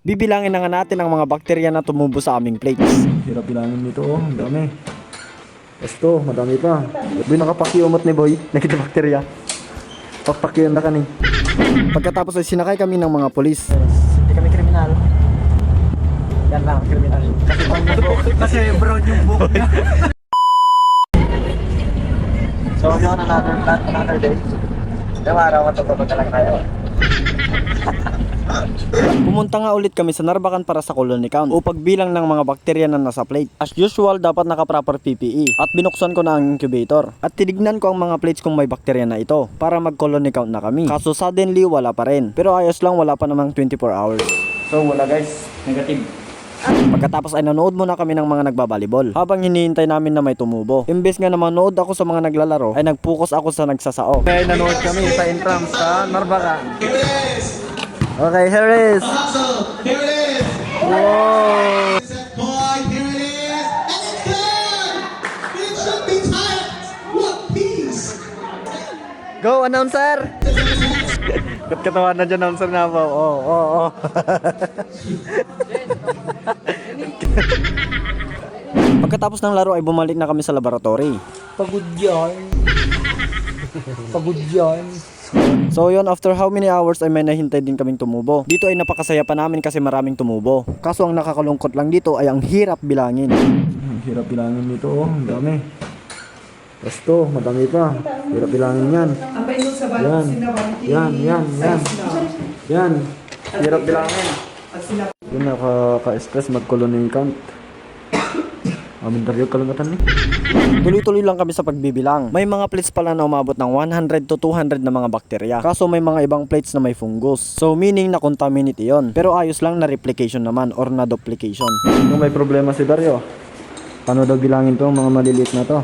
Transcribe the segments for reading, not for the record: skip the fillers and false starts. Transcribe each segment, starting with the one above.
Bibilangin na nga natin ang mga bakterya na tumubo sa aming plates. Hirap bilangin nito, oh. Ang dami. Esto, madami pa. Boy, nakapakiumot ni Boy. Nakita bakterya. Pakpakiyon na ka ni. Pagkatapos ay sinakay kami ng mga pulis. Hindi kami kriminal. Yan lang, kriminal. Kasi brown yung buhok niya. So, yun, another day. Yung araw, matutulog na lang tayo. Pumunta nga ulit kami sa Narbacan para sa colony count o pagbilang ng mga bakterya na nasa plate. As usual, dapat naka-proper PPE at binuksan ko na ang incubator. At tinignan ko ang mga plates kung may bakterya na ito para mag-colony count na kami. Kaso suddenly wala pa rin. Pero ayos lang, wala pa namang 24 hours. So, wala guys. Negative. Pagkatapos ay nanood muna kami ng mga nagbabalibol habang hinihintay namin na may tumubo. Imbes nga na manood ako sa mga naglalaro ay nag-focus ako sa nagsasao. Okay, nanood kami sa entrance sa Narbacan. Okay, here it is. Here it is. Wow! Set point. Here it is. And it's there. It should be tight. What peace. Go, announcer! Ba't katawa na dyan, announcer na ba? Oo. Pagkatapos ng laro ay bumalik na kami sa laboratory. Pagod yan. Pagod yan. So yun, after how many hours ay may nahintay din kaming tumubo. Dito ay napakasaya pa namin kasi maraming tumubo. Kaso ang nakakalungkot lang dito ay ang hirap bilangin. Ang hirap bilangin nito, oh. Ang dami. Esto, madami pa. Hirap bilangin yan. Yan. Yan. Hirap bilangin. Yun, nakaka-stress mag-colony count. Amin tayo kalungatan eh. Tuloy-tuloy lang kami sa pagbibilang. May mga plates pala na umabot ng 100 to 200 na mga bakterya. Kaso may mga ibang plates na may fungus. So meaning na contaminate yon. Pero ayos lang na replication naman or na duplication. Kung may problema si Dario, paano daw bilangin to mga maliliit na to?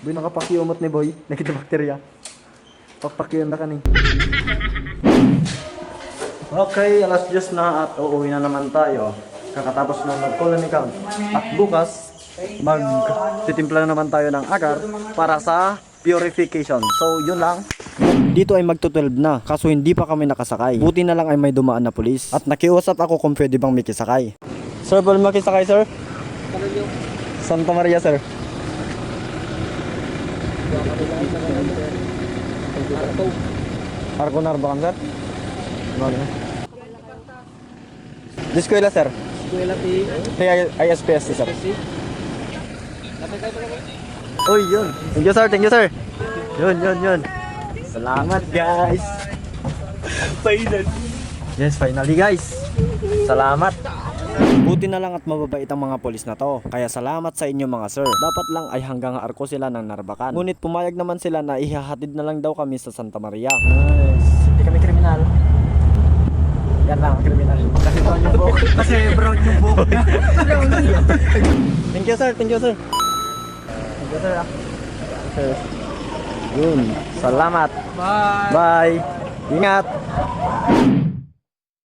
Boy, nakapakiumot ni Boy. Nakita bakterya. Pakpakiyon na ka ni. Okay, alas 10 na at uuwi na naman tayo. Kakatapos na mag-colony count. At bukas, magtitimpla na naman tayo ng agar para sa purification. So, yun lang. Dito ay magto-12 na. Kaso hindi pa kami nakasakay. Buti na lang ay may dumaan na pulis. At nakiusap ako kung pwede bang makisakay. Sir, pwede makisakay, sir? Santa Maria, sir. Arco Narbacan, sir? Diskwela, sir. Hey, ISPS, sir. Uy, yun. Thank you, sir. Thank you, sir. Yun. Salamat, guys. Yes, finally, guys. Salamat. Buti na lang at mababait ang mga polis na to. Kaya salamat sa inyo mga sir. Dapat lang ay hanggang Arco sila ng Narbacan. Ngunit pumayag naman sila na ihahatid na lang daw kami sa Santa Maria. Nice. Hindi kami kriminal. Yan lang, kriminal. Kasi brown yung buhok. Kasi brown yung buhok niya. Thank you, sir. Thank you, sir. Thank you, sir. Sir. Yun. Salamat. Bye. Bye. Ingat.